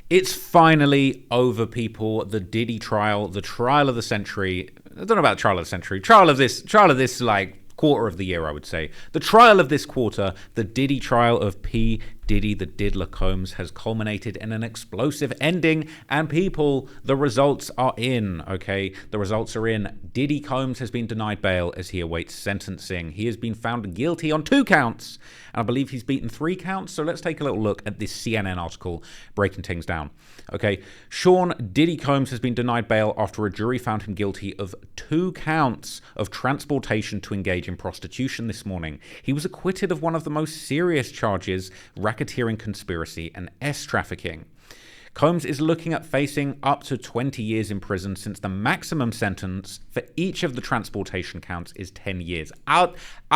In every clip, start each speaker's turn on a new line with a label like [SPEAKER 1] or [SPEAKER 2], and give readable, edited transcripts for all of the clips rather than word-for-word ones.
[SPEAKER 1] It's finally over, people. The Diddy trial, the trial of the century. I don't know about trial of the century. Trial of this like quarter of the year, I would say. The trial of this quarter, the Diddy trial of P. Diddy, the Diddler Combs, has culminated in an explosive ending, and people, the results are in, okay? The results are in. Diddy Combs has been denied bail as he awaits sentencing. He has been found guilty on 2 counts, and I believe he's beaten 3 counts, so let's take a little look at this CNN article breaking things down. Okay, Sean Diddy Combs has been denied bail after a jury found him guilty of 2 counts of transportation to engage in prostitution this morning. He was acquitted of one of the most serious charges, racketeering, conspiracy, and trafficking. Combs is looking at facing up to 20 years in prison, since the maximum sentence for each of the transportation counts is 10 years. I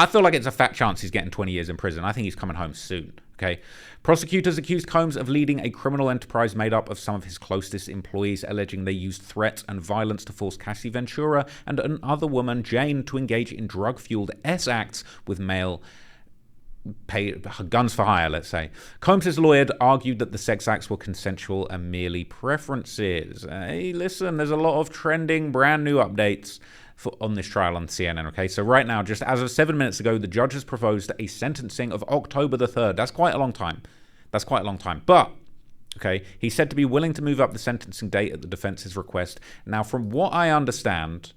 [SPEAKER 1] feel like it's a fat chance he's getting 20 years in prison. I think he's coming home soon. Okay. Prosecutors accused Combs of leading a criminal enterprise made up of some of his closest employees, alleging they used threats and violence to force Cassie Ventura and another woman, Jane, to engage in drug-fueled acts with male guns for hire, let's say. Combs' lawyer argued that the sex acts were consensual and merely preferences. Hey, listen, there's a lot of trending brand new updates on this trial on CNN, okay? So right now, just as of 7 minutes ago, the judge has proposed a sentencing of October the 3rd. That's quite a long time. But, okay, he's said to be willing to move up the sentencing date at the defense's request. Now, from what I understand,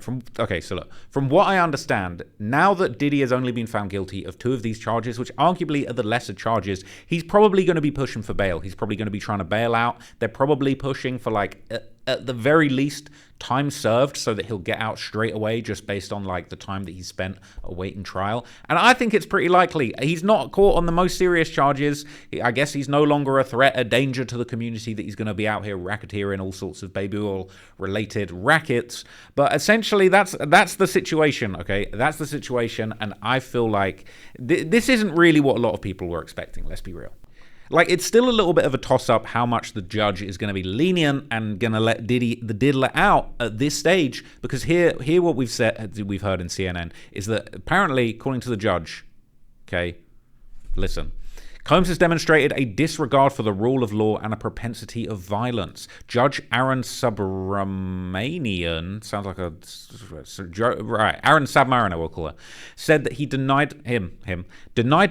[SPEAKER 1] from what I understand, now that Diddy has only been found guilty of 2 of these charges, which arguably are the lesser charges, he's probably going to be pushing for bail. He's probably going to be trying to bail out. They're probably pushing for, like, at the very least, time served, so that he'll get out straight away, just based on like the time that he spent awaiting trial. And I think it's pretty likely. He's not caught on the most serious charges. I guess he's no longer a threat, a danger to the community, that he's going to be out here racketeering all sorts of baby oil related rackets. But essentially, that's the situation. Okay, that's the situation, and I feel like this isn't really what a lot of people were expecting. Let's be real. Like, it's still a little bit of a toss-up how much the judge is going to be lenient and going to let Diddy, the diddler, out at this stage. Because here what we've heard in CNN is that apparently, according to the judge, okay, listen, Combs has demonstrated a disregard for the rule of law and a propensity of violence. Judge Aaron Subramanian, sounds like a... Right, Aaron Submariner, we'll call her, said that he denied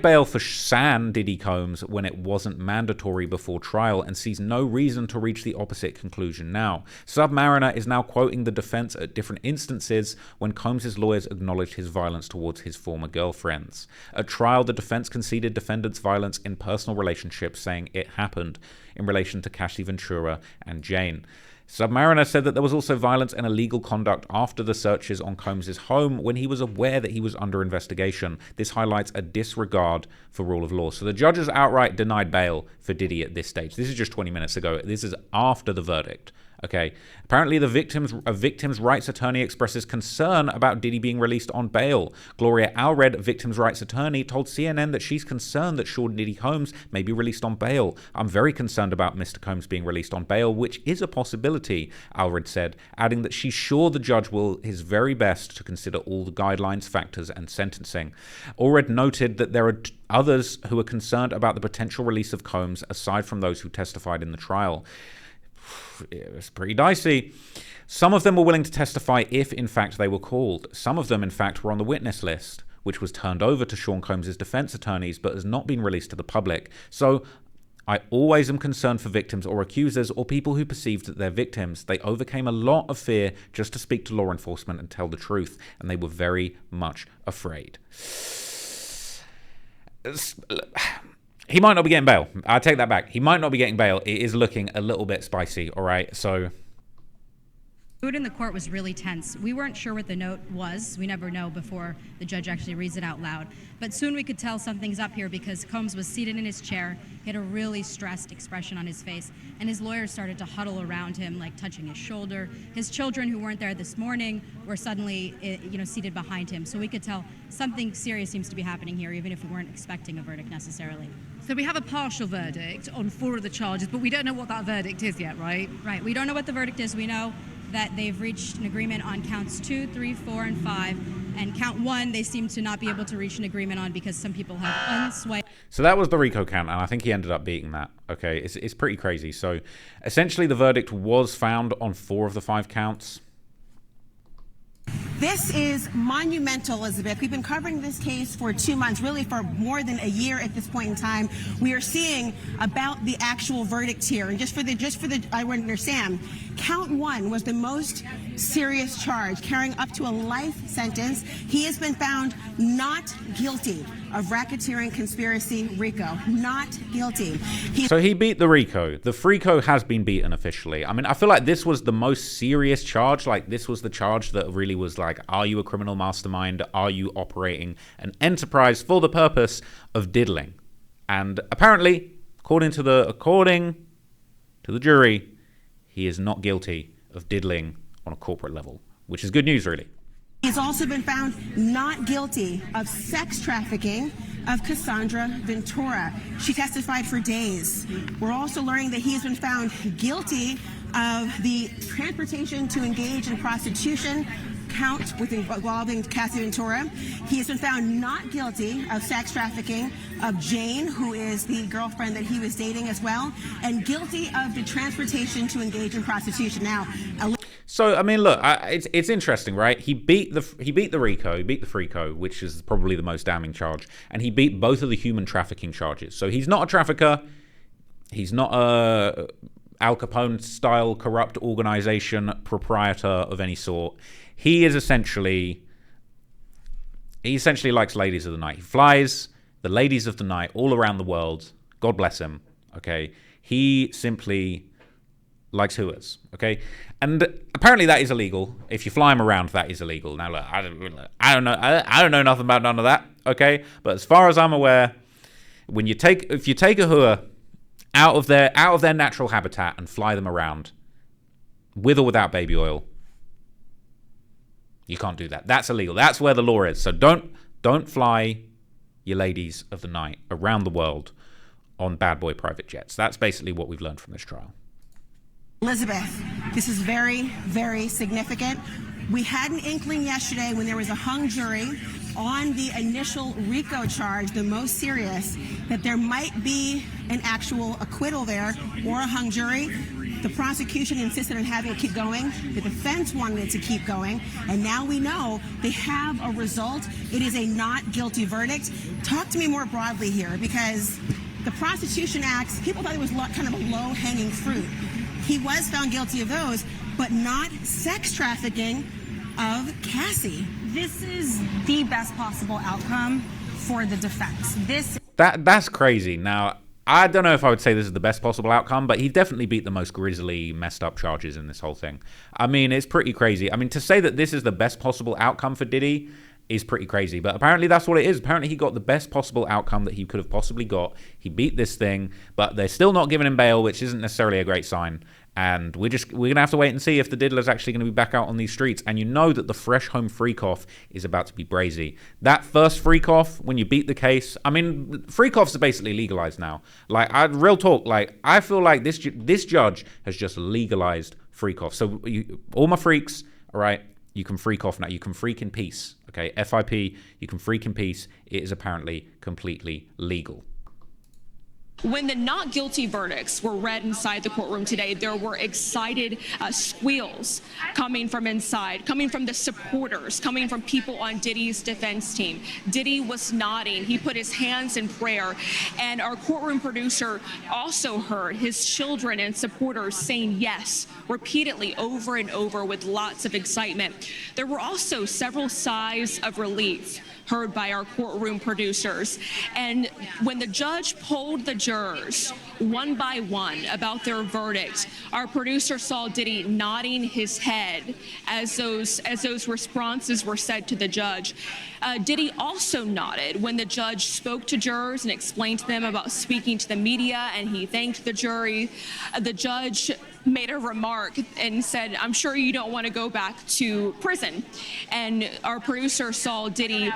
[SPEAKER 1] bail for San Diddy Combs when it wasn't mandatory before trial, and sees no reason to reach the opposite conclusion now. Submariner is now quoting the defense at different instances when Combs' lawyers acknowledged his violence towards his former girlfriends. At trial, the defense conceded defendants' violence in personal relationships, saying it happened in relation to Cassie Ventura and Jane. Submariner said that there was also violence and illegal conduct after the searches on Combs' home when he was aware that he was under investigation. This highlights a disregard for rule of law. So the judge has outright denied bail for Diddy at this stage. This is just 20 minutes ago. This is after the verdict. Okay. Apparently, a victim's rights attorney expresses concern about Diddy being released on bail. Gloria Allred, victim's rights attorney, told CNN that she's concerned that Sean Diddy Combs may be released on bail. I'm very concerned about Mr. Combs being released on bail, which is a possibility, Allred said, adding that she's sure the judge will his very best to consider all the guidelines, factors, and sentencing. Allred noted that there are others who are concerned about the potential release of Combs aside from those who testified in the trial. It was pretty dicey. Some of them were willing to testify if, in fact, they were called. Some of them, in fact, were on the witness list, which was turned over to Sean Combs' defense attorneys, but has not been released to the public. So I always am concerned for victims or accusers or people who perceived that they're victims. They overcame a lot of fear just to speak to law enforcement and tell the truth, and they were very much afraid. He might not be getting bail. I take that back. He might not be getting bail. It is looking a little bit spicy, all right? So
[SPEAKER 2] The mood in the court was really tense. We weren't sure what the note was. We never know before the judge actually reads it out loud. But soon we could tell something's up here because Combs was seated in his chair. He had a really stressed expression on his face, and his lawyers started to huddle around him, like touching his shoulder. His children, who weren't there this morning, were suddenly, seated behind him. So we could tell something serious seems to be happening here, even if we weren't expecting a verdict necessarily.
[SPEAKER 3] So we have a partial verdict on 4 of the charges, but we don't know what that verdict is yet, right?
[SPEAKER 2] Right. We don't know what the verdict is. We know that they've reached an agreement on counts 2, 3, 4, and 5. And count one, they seem to not be able to reach an agreement on because some people have unswayed.
[SPEAKER 1] So that was the RICO count, and I think he ended up beating that. Okay, it's pretty crazy. So essentially the verdict was found on 4 of the 5 counts.
[SPEAKER 4] This is monumental, Elizabeth. We've been covering this case for 2 months, really for more than a year at this point in time. We are seeing about the actual verdict here, and just for the I want to understand, count 1 was the most serious charge, carrying up to a life sentence. He has been found not guilty of racketeering conspiracy RICO. Not guilty.
[SPEAKER 1] So he beat the RICO. The FRICO has been beaten officially. I mean, I feel like this was the most serious charge. Like, this was the charge that really was like, are you a criminal mastermind? Are you operating an enterprise for the purpose of diddling? And apparently, according to the jury, he is not guilty of diddling on a corporate level, which is good news, really.
[SPEAKER 4] He's also been found not guilty of sex trafficking of Cassandra Ventura. She testified for days. We're also learning that he has been found guilty of the transportation to engage in prostitution count involving Cassie Ventura. He has been found not guilty of sex trafficking of Jane, who is the girlfriend that he was dating as well, and guilty of the transportation to engage in prostitution. Now,
[SPEAKER 1] so I mean, look, it's interesting, right? He beat the RICO, he beat the FRICO, which is probably the most damning charge, and he beat both of the human trafficking charges. So he's not a trafficker, he's not a Al Capone style corrupt organization proprietor of any sort. He essentially likes ladies of the night. He flies the ladies of the night all around the world. God bless him. Okay, he simply likes hooers. Okay, and apparently that is illegal. If you fly him around, that is illegal. Now, look, I don't know nothing about none of that. Okay, but as far as I'm aware, if you take a hooer out of their natural habitat and fly them around, with or without baby oil, you can't do that. That's illegal. That's where the law is. So don't fly your ladies of the night around the world on bad boy private jets. That's basically what we've learned from this trial.
[SPEAKER 4] Elizabeth, this is very, very significant. We had an inkling yesterday when there was a hung jury on the initial RICO charge, the most serious, that there might be an actual acquittal there or a hung jury. The prosecution insisted on having it keep going. The defense wanted it to keep going. And now we know they have a result. It is a not guilty verdict. Talk to me more broadly here, because the prosecution acts, people thought it was kind of a low-hanging fruit. He was found guilty of those, but not sex trafficking of Cassie.
[SPEAKER 5] This is the best possible outcome for the defense.
[SPEAKER 1] That's crazy. Now, I don't know if I would say this is the best possible outcome, but he definitely beat the most grisly, messed up charges in this whole thing. I mean, it's pretty crazy. I mean, to say that this is the best possible outcome for Diddy is pretty crazy, but apparently that's what it is. Apparently he got the best possible outcome that he could have possibly got. He beat this thing, but they're still not giving him bail, which isn't necessarily a great sign. And we're gonna have to wait and see if the diddler's actually gonna be back out on these streets. And you know that the fresh home freak off is about to be brazy. That first freak off when you beat the case, I mean, freak offs are basically legalized now. Like, real talk, like, I feel like this judge has just legalized freak off. So all my freaks, all right, you can freak off now. You can freak in peace. Okay, FIP, you can freak in peace. It is apparently completely legal.
[SPEAKER 6] When the not guilty verdicts were read inside the courtroom today, there were excited squeals coming from inside, coming from the supporters, coming from people on Diddy's defense team. Diddy was nodding. He put his hands in prayer. And our courtroom producer also heard his children and supporters saying yes repeatedly over and over with lots of excitement. There were also several sighs of relief heard by our courtroom producers. And when the judge polled the jurors one by one about their verdict, our producer saw Diddy nodding his head as those responses were said to the judge. Diddy also nodded when the judge spoke to jurors and explained to them about speaking to the media, and he thanked the jury. The judge made a remark and said, "I'm sure you don't want to go back to prison." And our producer saw Diddy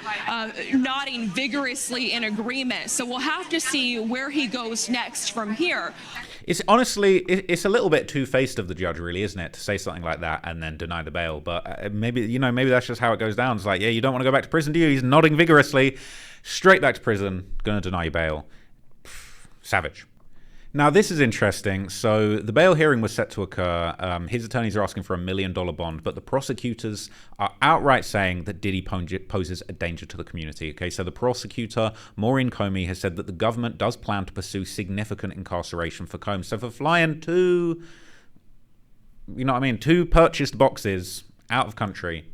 [SPEAKER 6] nodding vigorously in agreement. So we'll have to see where he goes next from here.
[SPEAKER 1] It's honestly, it's a little bit two-faced of the judge, really, isn't it, to say something like that and then deny the bail? But maybe that's just how it goes down. It's like, yeah, you don't want to go back to prison, do you? He's nodding vigorously. Straight back to prison. Going to deny you bail. Savage. Now, this is interesting. So the bail hearing was set to occur. His attorneys are asking for $1 million bond, but the prosecutors are outright saying that Diddy poses a danger to the community. Okay, so the prosecutor, Maureen Comey, has said that the government does plan to pursue significant incarceration for Combs. So for flying two purchased boxes out of country,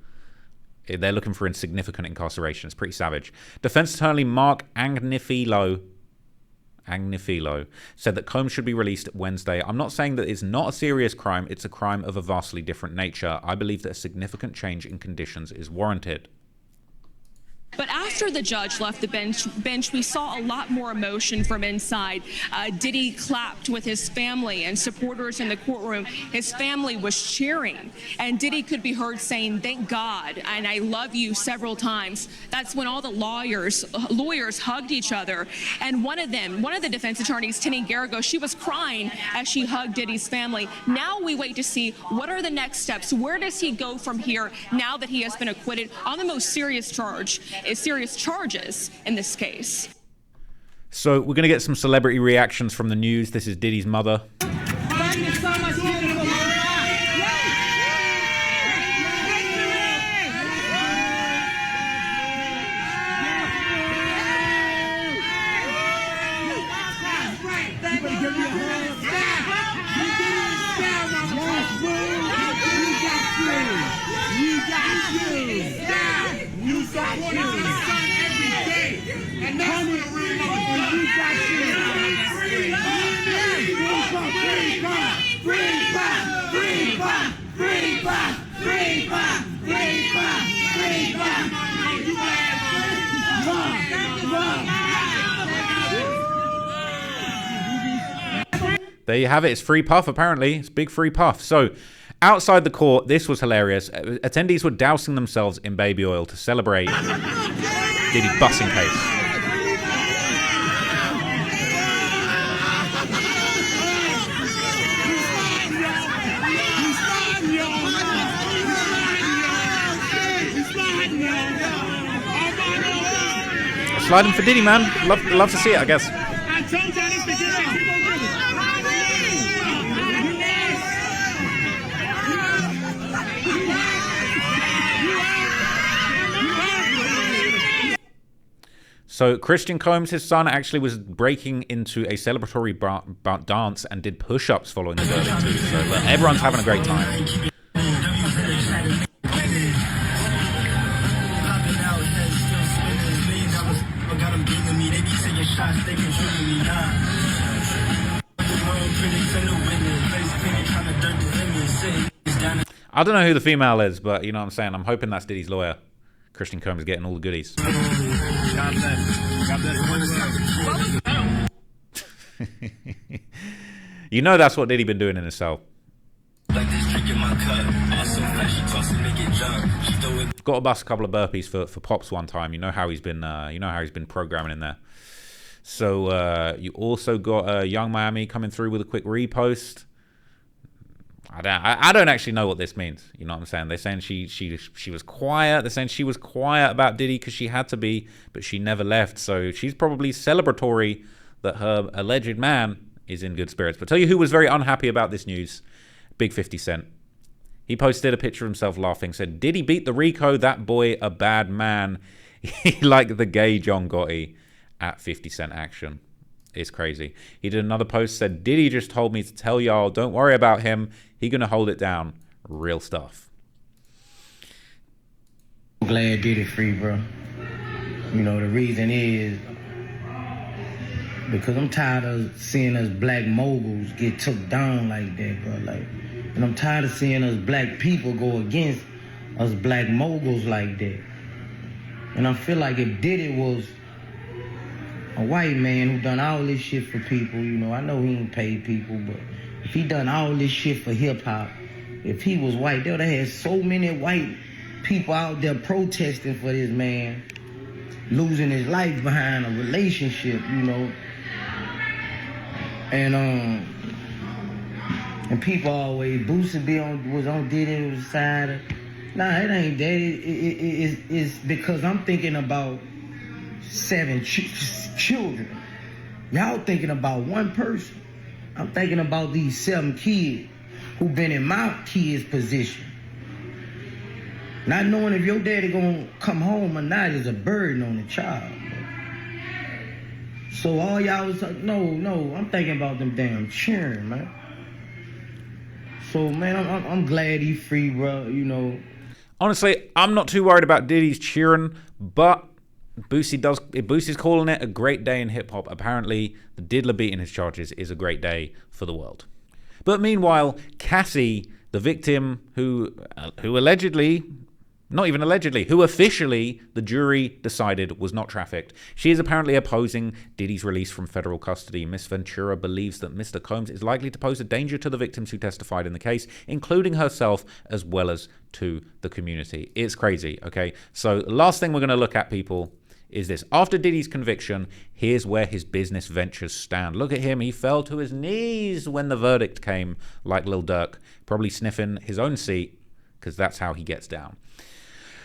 [SPEAKER 1] they're looking for insignificant incarceration. It's pretty savage. Defense attorney Mark Agnifilo said that Combs should be released Wednesday. I'm not saying that it's not a serious crime. It's a crime of a vastly different nature. I believe that a significant change in conditions is warranted.
[SPEAKER 6] But after the judge left the bench, we saw a lot more emotion from inside. Diddy clapped with his family and supporters in the courtroom. His family was cheering, and Diddy could be heard saying, "Thank God," and "I love you" several times. That's when all the lawyers hugged each other. And one of the defense attorneys, Tinny Garrigo, she was crying as she hugged Diddy's family. Now we wait to see what are the next steps. Where does he go from here now that he has been acquitted on the most serious charges in this case?
[SPEAKER 1] So we're going to get some celebrity reactions from the news. This is Diddy's mother. There you have it. It's free puff, apparently. It's big free puff. So, outside the court, this was hilarious. Attendees were dousing themselves in baby oil to celebrate Diddy's busing case. Sliding for Diddy, man. Love to see it, I guess. So Christian Combs, his son, actually was breaking into a celebratory dance and did push-ups following the verdict too. So everyone's having a great time. I don't know who the female is, but you know what I'm saying? I'm hoping that's Diddy's lawyer. Christian Combs is getting all the goodies. God bless. God bless. You know that's what Diddy been doing in his cell. Got to bust a couple of burpees for Pops one time. You know how he's been. Programming in there. So you also got Young Miami coming through with a quick repost. I don't actually know what this means. You know what I'm saying? They're saying she was quiet. They're saying she was quiet about Diddy because she had to be, but she never left. So she's probably celebratory that her alleged man is in good spirits. But tell you who was very unhappy about this news: Big 50 Cent. He posted a picture of himself laughing, said, "Diddy beat the RICO, that boy a bad man." He like the gay John Gotti at 50 Cent action. It's crazy. He did another post, said, "Diddy just told me to tell y'all, don't worry about him. He gonna hold it down." Real stuff.
[SPEAKER 7] I'm glad Diddy free, bro. You know, the reason is because I'm tired of seeing us black moguls get took down like that, bro. And I'm tired of seeing us black people go against us black moguls like that. And I feel like if Diddy was a white man who done all this shit for people, you know, I know he ain't paid people, but if he done all this shit for hip-hop, if he was white, they would have had so many white people out there protesting for this man losing his life behind a relationship, you know. And people always Boosie was on Diddy's side. Nah, it ain't that. It's because I'm thinking about 7 children. Y'all thinking about one person. I'm thinking about these 7 kids who been in my kid's position. Not knowing if your daddy gonna come home or not is a burden on the child. So all y'all was like, no, I'm thinking about them damn children, man. So man, I'm glad he's free, bro. You know.
[SPEAKER 1] Honestly, I'm not too worried about Diddy's cheering, but Boosie's calling it a great day in hip-hop. Apparently, the Diddler beating his charges is a great day for the world. But meanwhile, Cassie, the victim who allegedly, not even allegedly, who officially the jury decided was not trafficked. She is apparently opposing Diddy's release from federal custody. Miss Ventura believes that Mr. Combs is likely to pose a danger to the victims who testified in the case, including herself, as well as to the community. It's crazy, okay? So last thing we're going to look at, people, is this. After Diddy's conviction, here's where his business ventures stand. Look at him. He fell to his knees when the verdict came, like Lil Durk, probably sniffing his own seat, because that's how he gets down.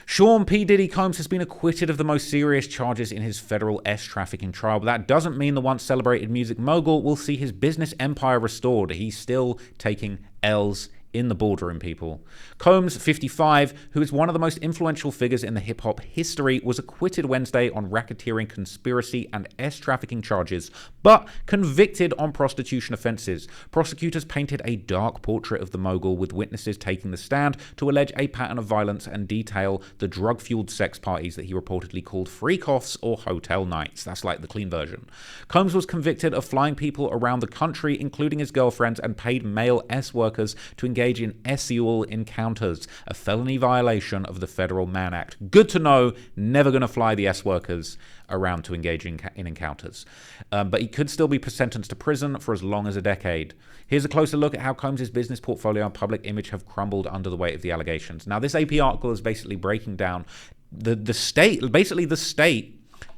[SPEAKER 1] Sean P. Diddy Combs has been acquitted of the most serious charges in his federal trafficking trial, but that doesn't mean the once celebrated music mogul will see his business empire restored. He's still taking L's in the boardroom, people. Combs, 55, who is one of the most influential figures in the hip-hop history, was acquitted Wednesday on racketeering, conspiracy, and trafficking charges, but convicted on prostitution offenses. Prosecutors painted a dark portrait of the mogul, with witnesses taking the stand to allege a pattern of violence and detail the drug-fueled sex parties that he reportedly called freak-offs or hotel nights. That's like the clean version. Combs was convicted of flying people around the country, including his girlfriends, and paid male S-workers to engage in sexual encounters, a felony violation of the Federal Mann Act. Good to know, never going to fly the S-workers around to engage in encounters. But he could still be sentenced to prison for as long as a decade. Here's a closer look at how Combs' business portfolio and public image have crumbled under the weight of the allegations. Now, this AP article is basically breaking down the state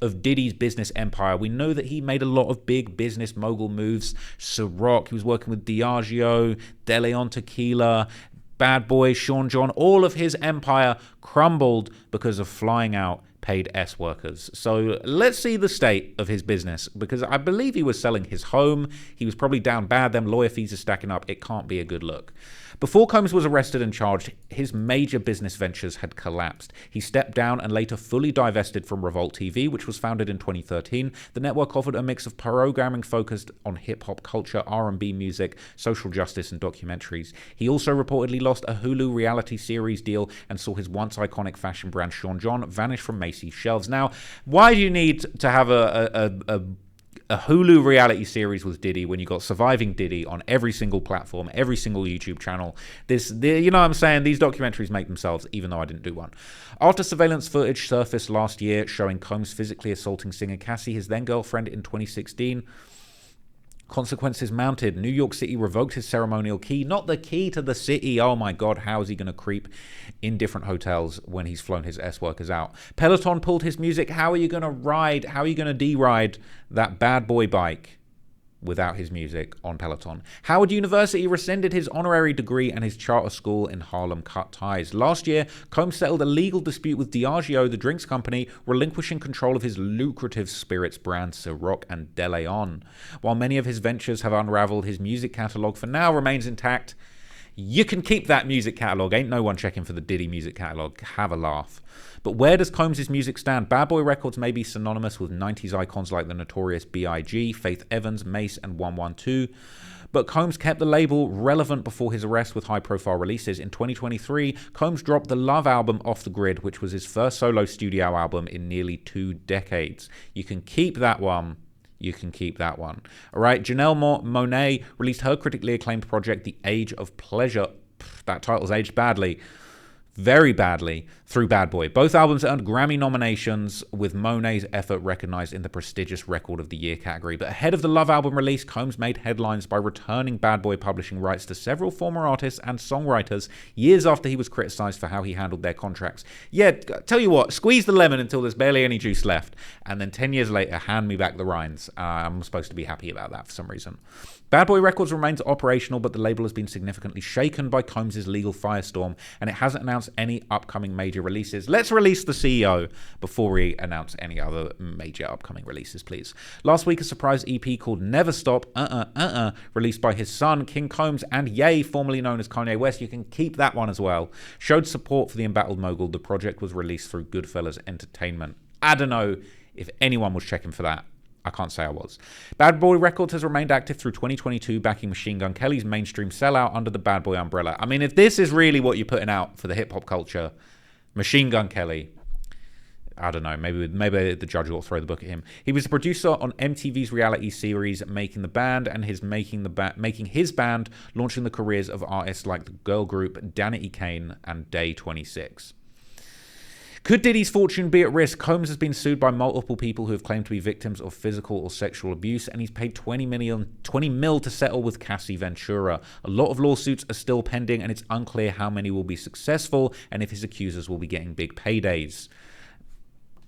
[SPEAKER 1] of Diddy's business empire. We know that he made a lot of big business mogul moves. Ciroc, he was working with Diageo, De Leon Tequila, Bad Boy, Sean John. All of his empire crumbled because of flying out paid S-workers. So let's see the state of his business, because I believe he was selling his home. He was probably down bad. Them lawyer fees are stacking up. It can't be a good look. Before Combs was arrested and charged, his major business ventures had collapsed. He stepped down and later fully divested from Revolt TV, which was founded in 2013. The network offered a mix of programming focused on hip-hop culture, R&B music, social justice, and documentaries. He also reportedly lost a Hulu reality series deal and saw his once iconic fashion brand Sean John vanish from Macy's shelves. Now, why do you need to have a Hulu reality series with Diddy when you got Surviving Diddy on every single platform, every single YouTube channel? You know what I'm saying? These documentaries make themselves, even though I didn't do one. After surveillance footage surfaced last year showing Combs physically assaulting singer Cassie, his then girlfriend, in 2016, consequences mounted. New York City revoked his ceremonial key, not the key to the city. Oh my God, how is he going to creep in different hotels when he's flown his S-workers out? Peloton pulled his music. How are you going to ride? How are you going to de-ride that bad boy bike without his music on Peloton? Howard University rescinded his honorary degree and his charter school in Harlem cut ties. Last year, Combs settled a legal dispute with Diageo, the drinks company, relinquishing control of his lucrative spirits brands Ciroc and De Leon. While many of his ventures have unraveled, his music catalog for now remains intact. You can keep that music catalog. Ain't no one checking for the Diddy music catalog. Have a laugh. But where does Combs' music stand? Bad Boy Records may be synonymous with 90s icons like the notorious B.I.G., Faith Evans, Mace, and 112. But Combs kept the label relevant before his arrest with high-profile releases. In 2023, Combs dropped the Love album Off the Grid, which was his first solo studio album in nearly 2 decades. You can keep that one. You can keep that one. All right, Janelle Monáe released her critically acclaimed project, The Age of Pleasure. That title's aged badly. Very badly, through Bad Boy. Both albums earned Grammy nominations, with Monáe's effort recognized in the prestigious Record of the Year category. But ahead of the Love album release, Combs made headlines by returning Bad Boy publishing rights to several former artists and songwriters years after he was criticized for how he handled their contracts. Yeah, tell you what, squeeze the lemon until there's barely any juice left, and then 10 years later, hand me back the rinds. I'm supposed to be happy about that for some reason. Bad Boy Records remains operational, but the label has been significantly shaken by Combs' legal firestorm, and it hasn't announced any upcoming major releases. Let's release the CEO before we announce any other major upcoming releases, please. Last week, a surprise EP called Never Stop, released by his son, King Combs, and Ye, formerly known as Kanye West, you can keep that one as well, showed support for the embattled mogul. The project was released through Goodfellas Entertainment. I don't know if anyone was checking for that. I can't say I was. Bad Boy Records has remained active through 2022, backing Machine Gun Kelly's mainstream sellout under the Bad Boy umbrella. I mean, if this is really what you're putting out for the hip-hop culture, Machine Gun Kelly, I don't know, maybe the judge will throw the book at him. He was a producer on MTV's reality series Making the Band, and making his band, launching the careers of artists like the girl group Danity Kane and Day 26. Could Diddy's fortune be at risk? Combs has been sued by multiple people who have claimed to be victims of physical or sexual abuse, and he's paid $20 mil to settle with Cassie Ventura. A lot of lawsuits are still pending, and it's unclear how many will be successful and if his accusers will be getting big paydays.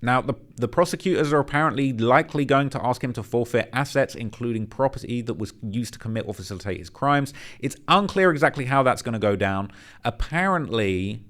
[SPEAKER 1] Now, the prosecutors are apparently likely going to ask him to forfeit assets, including property that was used to commit or facilitate his crimes. It's unclear exactly how that's going to go down. Apparently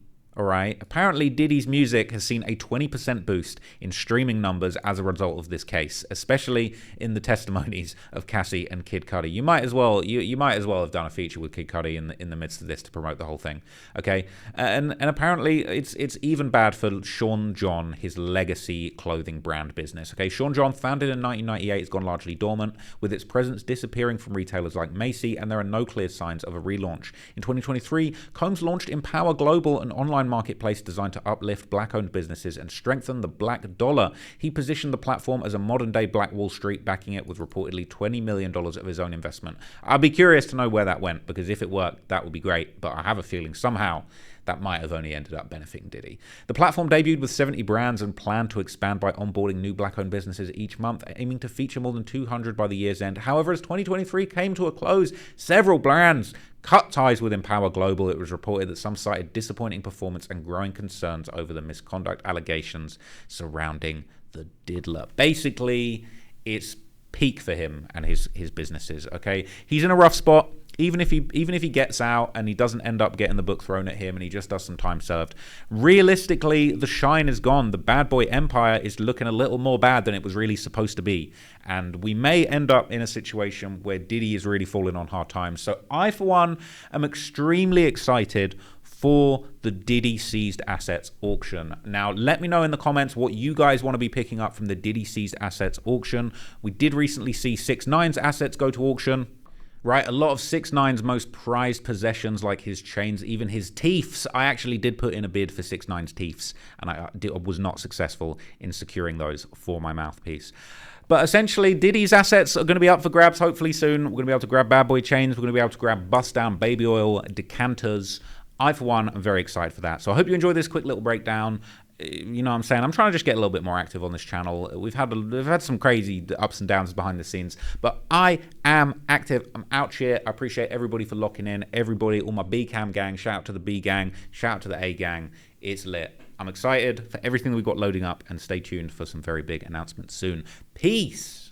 [SPEAKER 1] Diddy's music has seen a 20% boost in streaming numbers as a result of this case, especially in the testimonies of Cassie and Kid Cudi. You might as well have done a feature with Kid Cudi in the midst of this to promote the whole thing. Okay, and apparently it's even bad for Sean John, his legacy clothing brand business. Okay, Sean John, founded in 1998, has gone largely dormant, with its presence disappearing from retailers like Macy, and there are no clear signs of a relaunch. In 2023, Combs launched Empower Global, an online marketplace designed to uplift black-owned businesses and strengthen the black dollar. He positioned the platform as a modern-day Black Wall Street, backing it with reportedly $20 million of his own investment. I'll be curious to know where that went, because if it worked, that would be great, but I have a feeling somehow that might have only ended up benefiting Diddy. The platform debuted with 70 brands and planned to expand by onboarding new black-owned businesses each month, aiming to feature more than 200 by the year's end. However, as 2023 came to a close, several brands cut ties with Empower Global. It was reported that some cited disappointing performance and growing concerns over the misconduct allegations surrounding the diddler. Basically, it's peak for him and his businesses. Okay, he's in a rough spot. Even if he gets out and he doesn't end up getting the book thrown at him and he just does some time served, realistically, the shine is gone. The Bad Boy empire is looking a little more bad than it was really supposed to be. And we may end up in a situation where Diddy is really falling on hard times. So I, for one, am extremely excited for the Diddy seized assets auction. Now, let me know in the comments what you guys want to be picking up from the Diddy seized assets auction. We did recently see 6ix9ine's assets go to auction. Right, a lot of 6ix9ine's most prized possessions, like his chains, even his teeths. I actually did put in a bid for 6ix9ine's teeths, and I was not successful in securing those for my mouthpiece. But essentially, Diddy's assets are going to be up for grabs hopefully soon. We're going to be able to grab Bad Boy chains. We're going to be able to grab bust down baby oil decanters. I, for one, am very excited for that. So I hope you enjoyed this quick little breakdown. You know what I'm saying? I'm trying to just get a little bit more active on this channel. We've had some crazy ups and downs behind the scenes, but I am active. I'm out here. I appreciate everybody for locking in. Everybody, all my B-Cam gang. Shout out to the B gang. Shout out to the A gang. It's lit. I'm excited for everything we've got loading up, and stay tuned for some very big announcements soon. Peace.